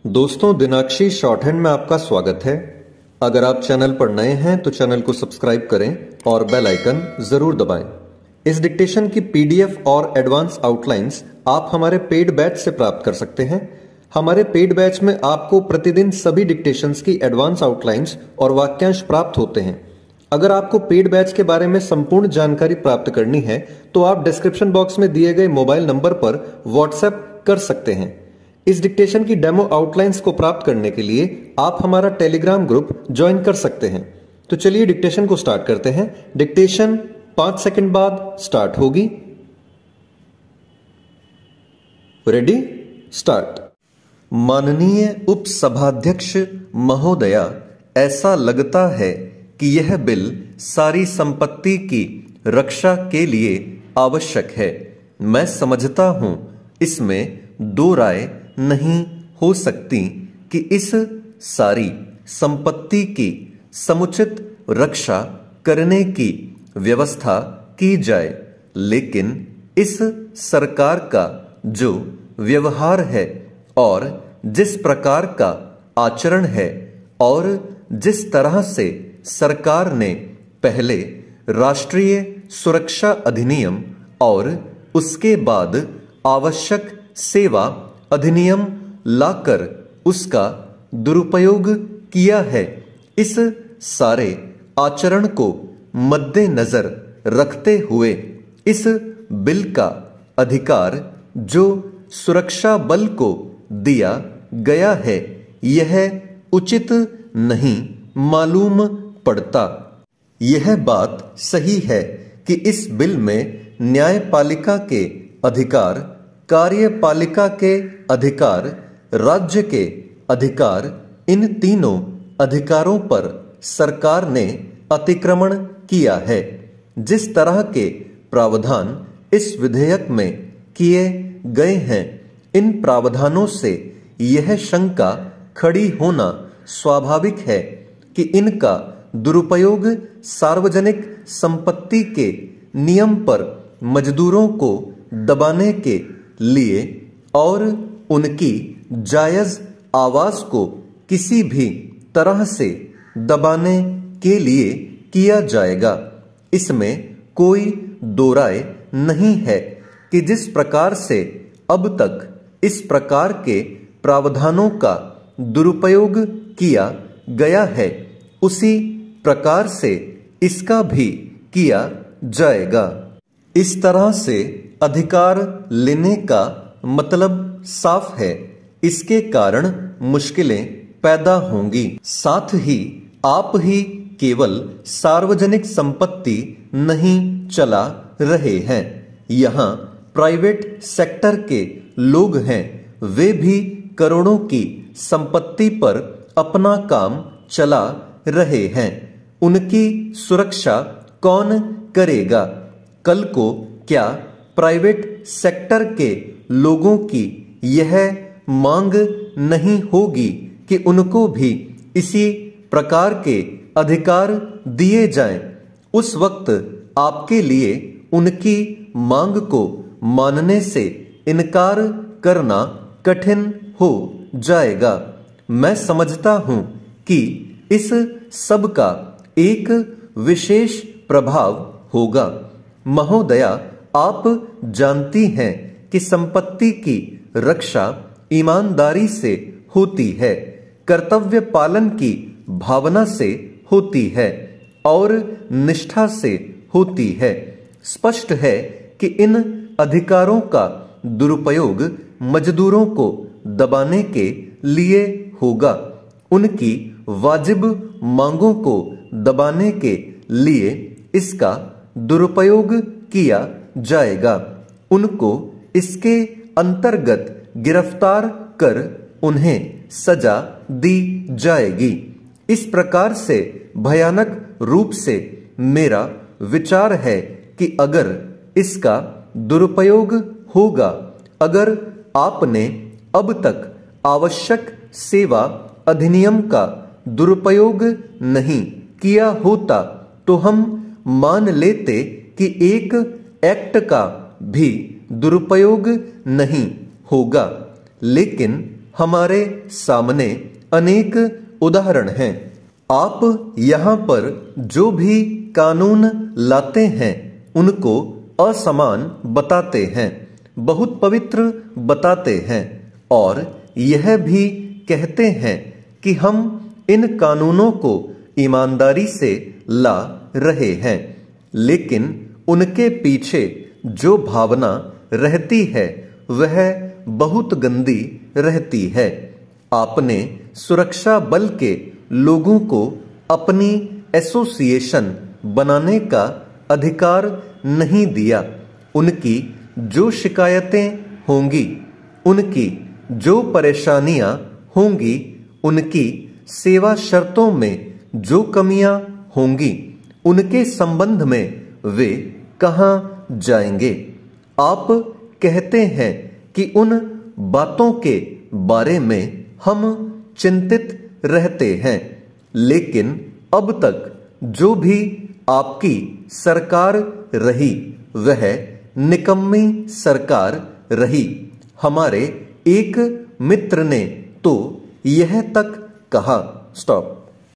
दोस्तों, दिनाक्षी short hand में आपका स्वागत है। अगर आप चैनल पर नए हैं तो चैनल को सब्सक्राइब करें और बेल आइकन जरूर दबाएं। इस डिक्टेशन की पीडीएफ और एडवांस आउटलाइंस आप हमारे पेड बैच से प्राप्त कर सकते हैं। हमारे पेड बैच में आपको प्रतिदिन सभी डिक्टेशंस की एडवांस आउटलाइंस और वाक्यांश प्राप्त होते हैं। अगर आपको पेड बैच के बारे में संपूर्ण जानकारी प्राप्त करनी है तो आप डिस्क्रिप्शन बॉक्स में दिए गए मोबाइल नंबर पर व्हाट्सएप कर सकते हैं। इस डिक्टेशन की डेमो आउटलाइंस को प्राप्त करने के लिए आप हमारा टेलीग्राम ग्रुप ज्वाइन कर सकते हैं। तो चलिए डिक्टेशन को स्टार्ट करते हैं। डिक्टेशन 5 सेकंड बाद स्टार्ट होगी। Ready, start. माननीय उपसभाध्यक्ष महोदया, ऐसा लगता है कि यह बिल सारी संपत्ति की रक्षा के लिए आवश्यक है। मैं समझता हूं इसमें दो राय नहीं हो सकती कि इस सारी संपत्ति की समुचित रक्षा करने की व्यवस्था की जाए, लेकिन इस सरकार का जो व्यवहार है और जिस प्रकार का आचरण है और जिस तरह से सरकार ने पहले राष्ट्रीय सुरक्षा अधिनियम और उसके बाद आवश्यक सेवा अधिनियम लाकर उसका दुरुपयोग किया है, इस सारे आचरण को मद्देनजर रखते हुए इस बिल का अधिकार जो सुरक्षा बल को दिया गया है, यह उचित नहीं मालूम पड़ता। यह बात सही है कि इस बिल में न्यायपालिका के अधिकार, कार्यपालिका के अधिकार, राज्य के अधिकार, इन तीनों अधिकारों पर सरकार ने अतिक्रमण किया है। जिस तरह के प्रावधान इस विधेयक में किए गए हैं, इन प्रावधानों से यह शंका खड़ी होना स्वाभाविक है कि इनका दुरुपयोग सार्वजनिक संपत्ति के नियम पर मजदूरों को दबाने के लिए और उनकी जायज आवाज को किसी भी तरह से दबाने के लिए किया जाएगा। इसमें कोई दो राय नहीं है कि जिस प्रकार से अब तक इस प्रकार के प्रावधानों का दुरुपयोग किया गया है, उसी प्रकार से इसका भी किया जाएगा। इस तरह से अधिकार लेने का मतलब साफ है, इसके कारण मुश्किलें पैदा होंगी। साथ ही आप ही केवल सार्वजनिक संपत्ति नहीं चला रहे हैं, यहाँ प्राइवेट सेक्टर के लोग हैं, वे भी करोड़ों की संपत्ति पर अपना काम चला रहे हैं। उनकी सुरक्षा कौन करेगा? कल को क्या प्राइवेट सेक्टर के लोगों की यह मांग नहीं होगी कि उनको भी इसी प्रकार के अधिकार दिए जाएं? उस वक्त आपके लिए उनकी मांग को मानने से इनकार करना कठिन हो जाएगा। मैं समझता हूं कि इस सब का एक विशेष प्रभाव होगा। महोदया, आप जानती हैं कि संपत्ति की रक्षा ईमानदारी से होती है, कर्तव्य पालन की भावना से होती है और निष्ठा से होती है। स्पष्ट है कि इन अधिकारों का दुरुपयोग मजदूरों को दबाने के लिए होगा, उनकी वाजिब मांगों को दबाने के लिए इसका दुरुपयोग किया जाएगा। उनको इसके अंतर्गत गिरफ्तार कर उन्हें सजा दी जाएगी। इस प्रकार से भयानक रूप से मेरा विचार है कि अगर इसका दुरुपयोग होगा, अगर आपने अब तक आवश्यक सेवा अधिनियम का दुरुपयोग नहीं किया होता तो हम मान लेते कि एक एक्ट का भी दुरुपयोग नहीं होगा, लेकिन हमारे सामने अनेक उदाहरण हैं। आप यहाँ पर जो भी कानून लाते हैं उनको असमान बताते हैं, बहुत पवित्र बताते हैं और यह भी कहते हैं कि हम इन कानूनों को ईमानदारी से ला रहे हैं, लेकिन उनके पीछे जो भावना रहती है वह बहुत गंदी रहती है। आपने सुरक्षा बल के लोगों को अपनी एसोसिएशन बनाने का अधिकार नहीं दिया। उनकी जो शिकायतें होंगी, उनकी जो परेशानियां होंगी, उनकी सेवा शर्तों में जो कमियां होंगी, उनके संबंध में वे कहां जाएंगे। आप कहते हैं कि उन बातों के बारे में हम चिंतित रहते हैं, लेकिन अब तक जो भी आपकी सरकार रही वह निकम्मी सरकार रही। हमारे एक मित्र ने तो यह तक कहा, स्टॉप।